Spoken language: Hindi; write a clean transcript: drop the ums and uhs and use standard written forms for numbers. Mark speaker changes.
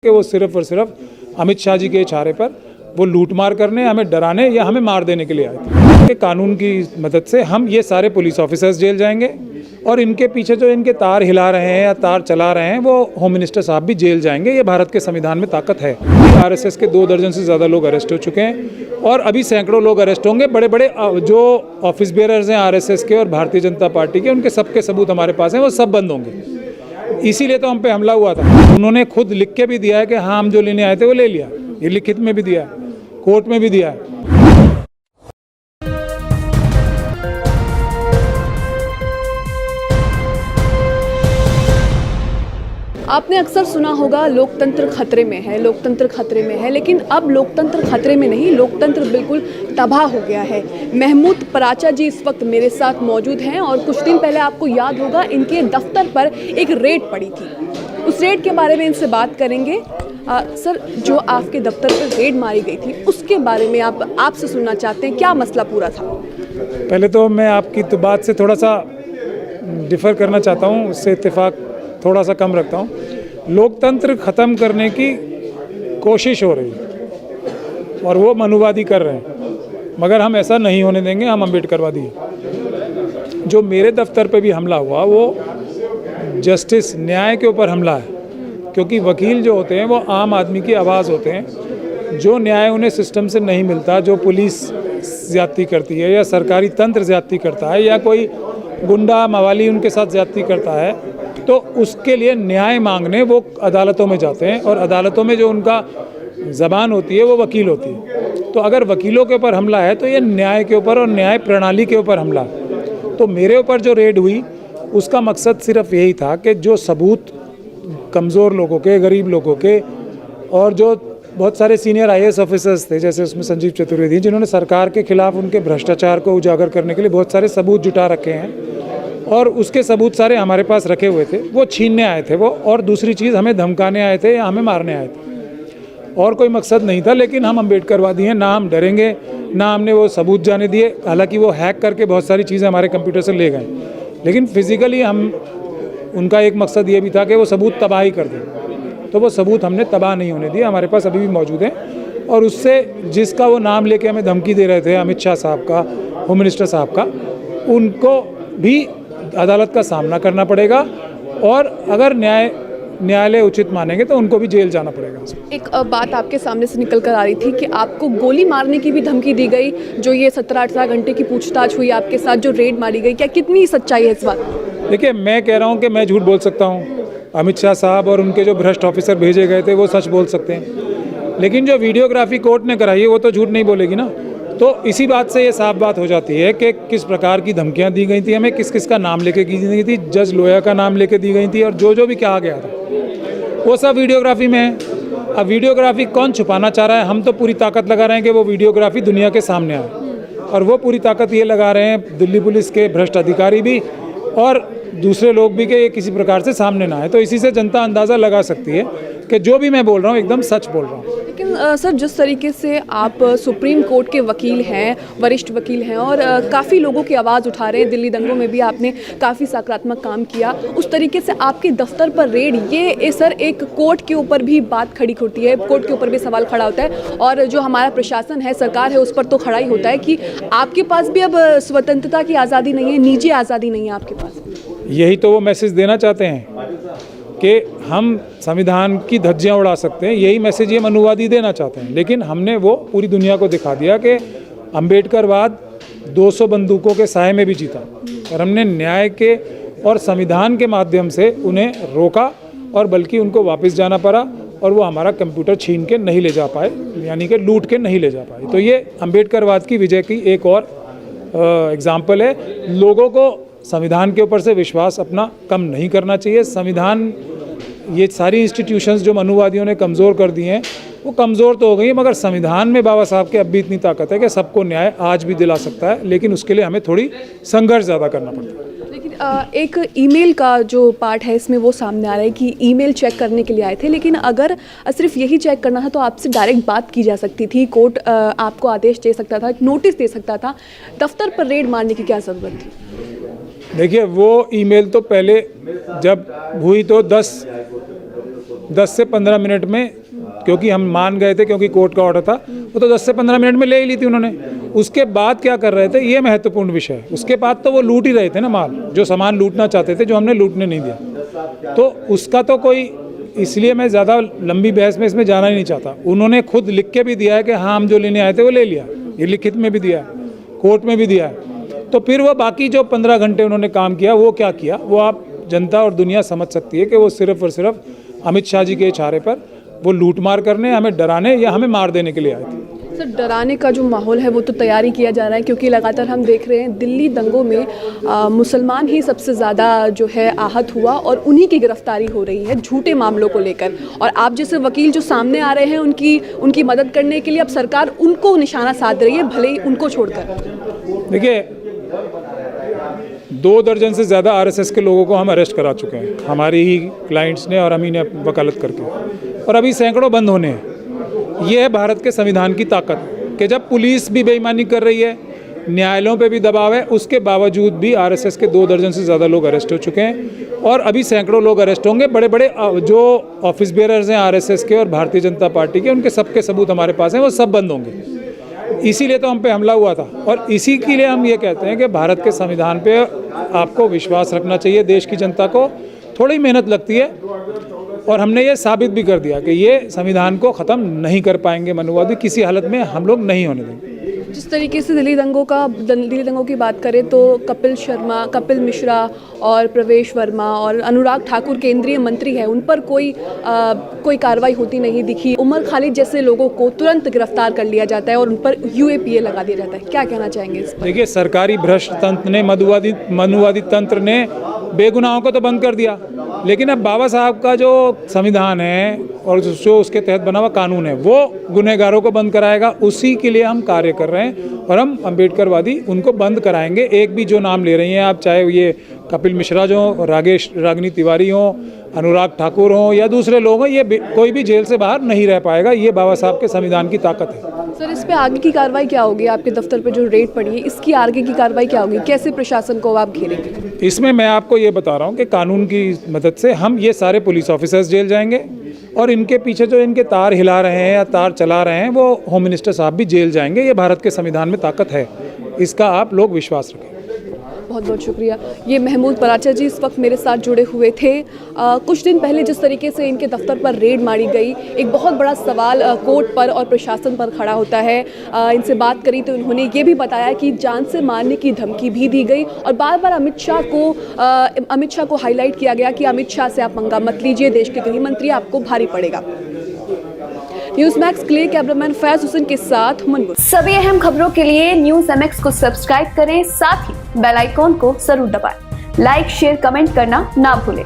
Speaker 1: कि वो सिर्फ और सिर्फ अमित शाह जी के इशारे पर वो लूटमार करने, हमें डराने या हमें मार देने के लिए आए थे। कानून की मदद से हम ये सारे पुलिस ऑफिसर्स जेल जाएंगे और इनके पीछे जो इनके तार हिला रहे हैं या तार चला रहे हैं वो होम मिनिस्टर साहब भी जेल जाएंगे। ये भारत के संविधान में ताकत है। आरएसएस के 2 दर्जन से ज़्यादा लोग अरेस्ट हो चुके हैं और अभी सैकड़ों लोग अरेस्ट होंगे। बड़े बड़े जो ऑफिस बेयरर्स हैं आरएसएस के और भारतीय जनता पार्टी के, उनके सबके सबूत हमारे पास हैं, वो सब बंद होंगे। इसीलिए तो हम पे हमला हुआ था। उन्होंने खुद लिख के भी दिया है कि हाँ हम जो लेने आए थे वो ले लिया। ये लिखित में भी दिया है, कोर्ट में भी दिया है।
Speaker 2: आपने अक्सर सुना होगा लोकतंत्र खतरे में है, लोकतंत्र खतरे में है, लेकिन अब लोकतंत्र खतरे में नहीं, लोकतंत्र बिल्कुल तबाह हो गया है। महमूद पराचा जी इस वक्त मेरे साथ मौजूद हैं और कुछ दिन पहले आपको याद होगा इनके दफ्तर पर एक रेड पड़ी थी। उस रेड के बारे में इनसे बात करेंगे। सर, जो आपके दफ्तर पर रेड मारी गई थी उसके बारे में आपसे सुनना चाहते हैं, क्या मसला पूरा था?
Speaker 1: पहले तो मैं आपकी तो बात से थोड़ा सा डिफ़र करना चाहता हूँ, उससे इत्तेफाक थोड़ा सा कम रखता हूँ। लोकतंत्र ख़त्म करने की कोशिश हो रही है और वो मनुवादी कर रहे हैं, मगर हम ऐसा नहीं होने देंगे। हम अम्बेडकरवादी हैं। जो मेरे दफ्तर पे भी हमला हुआ वो जस्टिस, न्याय के ऊपर हमला है, क्योंकि वकील जो होते हैं वो आम आदमी की आवाज़ होते हैं। जो न्याय उन्हें सिस्टम से नहीं मिलता, जो पुलिस ज़्यादती करती है या सरकारी तंत्र ज़्यादती करता है या कोई गुंडा मवाली उनके साथ ज़्यादती करता है, तो उसके लिए न्याय मांगने वो अदालतों में जाते हैं और अदालतों में जो उनका ज़बान होती है वो वकील होती है। तो अगर वकीलों के ऊपर हमला है तो ये न्याय के ऊपर और न्याय प्रणाली के ऊपर हमला है। तो मेरे ऊपर जो रेड हुई उसका मकसद सिर्फ यही था कि जो सबूत कमज़ोर लोगों के, गरीब लोगों के और जो बहुत सारे सीनियर आईएएस ऑफिसर्स थे, जैसे उसमें संजीव चतुर्वेदी, जिन्होंने सरकार के खिलाफ उनके भ्रष्टाचार को उजागर करने के लिए बहुत सारे सबूत जुटा रखे हैं और उसके सबूत सारे हमारे पास रखे हुए थे, वो छीनने आए थे वो। और दूसरी चीज़, हमें धमकाने आए थे या हमें मारने आए थे, और कोई मकसद नहीं था। लेकिन हम अम्बेडकरवादी हैं, ना हम डरेंगे, ना हमने वो सबूत जाने दिए। हालांकि वो हैक करके बहुत सारी चीज़ें हमारे कंप्यूटर से ले गए, लेकिन फिज़िकली हम, उनका एक मकसद ये भी था कि वो सबूत तबाही कर दें। तो वो सबूत हमने तबाह नहीं होने दिए, हमारे पास अभी भी मौजूद हैं। और उससे जिसका वो नाम लेके हमें धमकी दे रहे थे, अमित शाह साहब का, होम मिनिस्टर साहब का, उनको भी अदालत का सामना करना पड़ेगा और अगर न्यायालय उचित मानेंगे तो उनको भी जेल जाना पड़ेगा।
Speaker 2: एक बात आपके सामने से निकल कर आ रही थी कि आपको गोली मारने की भी धमकी दी गई। जो ये 17-18 घंटे की पूछताछ हुई आपके साथ, जो रेड मारी गई, क्या कितनी सच्चाई है इस बात?
Speaker 1: देखिए, मैं कह रहा हूँ कि मैं झूठ बोल सकता हूँ, अमित शाह साहब और उनके जो भ्रष्ट ऑफिसर भेजे गए थे वो सच बोल सकते हैं, लेकिन जो वीडियोग्राफी कोर्ट ने कराई है वो तो झूठ नहीं बोलेगी ना। तो इसी बात से ये साफ बात हो जाती है कि किस प्रकार की धमकियां दी गई थी, हमें किस किस का नाम लेके दी गई थी, जज लोया का नाम लेके दी गई थी, और जो भी कहा गया था वो सब वीडियोग्राफी में है। अब वीडियोग्राफी कौन छुपाना चाह रहा है? हम तो पूरी ताकत लगा रहे हैं कि वो वीडियोग्राफी दुनिया के सामने आए, और वो पूरी ताकत ये लगा रहे हैं दिल्ली पुलिस के भ्रष्ट अधिकारी भी और दूसरे लोग भी, कि ये किसी प्रकार से सामने ना आए। तो इसी से जनता अंदाज़ा लगा सकती है कि जो भी मैं बोल रहा हूँ एकदम सच बोल रहा हूँ।
Speaker 2: लेकिन सर, जिस तरीके से आप सुप्रीम कोर्ट के वकील हैं, वरिष्ठ वकील हैं और काफ़ी लोगों की आवाज़ उठा रहे हैं, दिल्ली दंगों में भी आपने काफ़ी सकारात्मक काम किया, उस तरीके से आपके दफ्तर पर रेड, ये सर एक कोर्ट के ऊपर भी बात खड़ी होती है, कोर्ट के ऊपर भी सवाल खड़ा होता है और जो हमारा प्रशासन है, सरकार है, उस पर तो खड़ा ही होता है कि आपके पास भी अब स्वतंत्रता की आज़ादी नहीं है, निजी आज़ादी नहीं है आपके पास।
Speaker 1: यही तो वो मैसेज देना चाहते हैं कि हम संविधान की धज्जियां उड़ा सकते हैं, यही मैसेज ये मनुवादी देना चाहते हैं। लेकिन हमने वो पूरी दुनिया को दिखा दिया कि अम्बेडकरवाद 200 बंदूकों के साए में भी जीता, और हमने न्याय के और संविधान के माध्यम से उन्हें रोका और बल्कि उनको वापस जाना पड़ा और वो हमारा कंप्यूटर छीन के नहीं ले जा पाए, यानी कि लूट के नहीं ले जा पाए। तो ये अम्बेडकरवाद की विजय की एक और एग्जाम्पल है। लोगों को संविधान के ऊपर से विश्वास अपना कम नहीं करना चाहिए। संविधान, ये सारी इंस्टीट्यूशंस जो मनुवादियों ने कमज़ोर कर दी हैं वो कमज़ोर तो हो गई, मगर संविधान में बाबा साहब के अब भी इतनी ताकत है कि सबको न्याय आज भी दिला सकता है, लेकिन उसके लिए हमें थोड़ी संघर्ष ज़्यादा करना पड़ता है।
Speaker 2: लेकिन एक ईमेल का जो पार्ट है इसमें वो सामने आ रहा है कि ईमेल चेक करने के लिए आए थे, लेकिन अगर सिर्फ यही चेक करना था तो आपसे डायरेक्ट बात की जा सकती थी, कोर्ट आपको आदेश दे सकता था, नोटिस दे सकता था, दफ्तर पर रेड मारने की क्या ज़रूरत थी?
Speaker 1: देखिए, वो ईमेल तो पहले जब हुई तो 10 10 से 15 मिनट में, क्योंकि हम मान गए थे, क्योंकि कोर्ट का ऑर्डर था, वो तो 10 से 15 मिनट में ले ही ली थी उन्होंने। उसके बाद क्या कर रहे थे, ये महत्वपूर्ण विषय है। उसके बाद तो वो लूट ही रहे थे ना माल, जो सामान लूटना चाहते थे, जो हमने लूटने नहीं दिया। तो उसका तो कोई, इसलिए मैं ज़्यादा लंबी बहस में इसमें जाना ही नहीं चाहता। उन्होंने खुद लिख के भी दिया है कि हाँ हम जो लेने आए थे वो ले लिया, ये लिखित में भी दिया है, कोर्ट में भी दिया है। तो फिर वो बाकी जो 15 घंटे उन्होंने काम किया, वो क्या किया, वो आप जनता और दुनिया समझ सकती है कि वो सिर्फ और सिर्फ अमित शाह जी के इशारे पर वो लूटमार करने, हमें डराने या हमें मार देने के लिए आए थे।
Speaker 2: सर, डराने का जो माहौल है वो तो तैयारी किया जा रहा है, क्योंकि लगातार हम देख रहे हैं दिल्ली दंगों में मुसलमान ही सबसे ज़्यादा जो है आहत हुआ और उन्हीं की गिरफ्तारी हो रही है झूठे मामलों को लेकर। और आप जैसे वकील जो सामने आ रहे हैं उनकी मदद करने के लिए अब सरकार उनको निशाना साध रही है, भले ही उनको छोड़कर।
Speaker 1: देखिए, 2 दर्जन से ज़्यादा आरएसएस के लोगों को हम अरेस्ट करा चुके हैं, हमारी ही क्लाइंट्स ने और हम ही ने वकालत करके, और अभी सैकड़ों बंद होने हैं। ये है भारत के संविधान की ताकत कि जब पुलिस भी बेईमानी कर रही है, न्यायालयों पे भी दबाव है, उसके बावजूद भी आरएसएस के 2 दर्जन से ज़्यादा लोग अरेस्ट हो चुके हैं और अभी सैकड़ों लोग अरेस्ट होंगे। बड़े बड़े जो ऑफिस बेयरर्स हैं आरएसएस के और भारतीय जनता पार्टी के, उनके सबके सबूत हमारे पास हैं, वो सब बंद होंगे। इसीलिए तो हम पे हमला हुआ था और इसी के लिए हम ये कहते हैं कि भारत के संविधान पे आपको विश्वास रखना चाहिए। देश की जनता को थोड़ी मेहनत लगती है और हमने ये साबित भी कर दिया कि ये संविधान को ख़त्म नहीं कर पाएंगे मनुवादी, किसी हालत में हम लोग नहीं होने देंगे।
Speaker 2: जिस तरीके से दिल्ली दंगों की बात करें तो कपिल मिश्रा और प्रवेश वर्मा और अनुराग ठाकुर केंद्रीय मंत्री हैं, उन पर कोई कार्रवाई होती नहीं दिखी। उमर खालिद जैसे लोगों को तुरंत गिरफ्तार कर लिया जाता है और उन पर यूएपीए लगा दिया जाता है। क्या कहना चाहेंगे इस पर?
Speaker 1: देखिए, सरकारी भ्रष्ट तंत्र ने, मनुवादी तंत्र ने बेगुनाहों को तो बंद कर दिया, लेकिन अब बाबा साहब का जो संविधान है और जो उसके तहत बना हुआ कानून है, वो गुनहगारों को बंद कराएगा। उसी के लिए हम कार्य कर रहे हैं और हम अम्बेडकरवादी उनको बंद कराएंगे। एक भी जो नाम ले रही हैं आप, चाहे ये कपिल मिश्रा जो, रागिनी तिवारी हों, अनुराग ठाकुर हों या दूसरे लोग हों, ये कोई भी जेल से बाहर नहीं रह पाएगा। ये बाबा साहब के संविधान की ताकत है।
Speaker 2: सर, इस पे आगे की कार्रवाई क्या होगी? आपके दफ्तर पे जो रेड पड़ी है, इसकी आगे की कार्रवाई क्या होगी? कैसे प्रशासन को आप घेरेंगे?
Speaker 1: इसमें मैं आपको ये बता रहा हूँ कि कानून की मदद से हम ये सारे पुलिस ऑफिसर्स जेल जाएंगे और इनके पीछे जो इनके तार हिला रहे हैं या तार चला रहे हैं, वो होम मिनिस्टर साहब भी जेल जाएंगे। ये भारत के संविधान में ताकत है, इसका आप लोग विश्वास रखें।
Speaker 2: बहुत बहुत शुक्रिया। ये महमूद पराचा जी इस वक्त मेरे साथ जुड़े हुए थे। कुछ दिन पहले जिस तरीके से इनके दफ्तर पर रेड मारी गई, एक बहुत बड़ा सवाल कोर्ट पर और प्रशासन पर खड़ा होता है। इनसे बात करी तो उन्होंने ये भी बताया कि जान से मारने की धमकी भी दी गई और बार बार अमित शाह को हाईलाइट किया गया कि अमित शाह से आप पंगा मत लीजिए, देश के गृह मंत्री, आपको भारी पड़ेगा। न्यूज़ मैक्स के लिए कैमरामैन फैज हुसैन के साथ मनगुल।
Speaker 3: सभी अहम खबरों के लिए न्यूज़ MX को सब्सक्राइब करें, साथ ही बेल आइकॉन को जरूर दबाएं। लाइक, शेयर, कमेंट करना ना भूलें।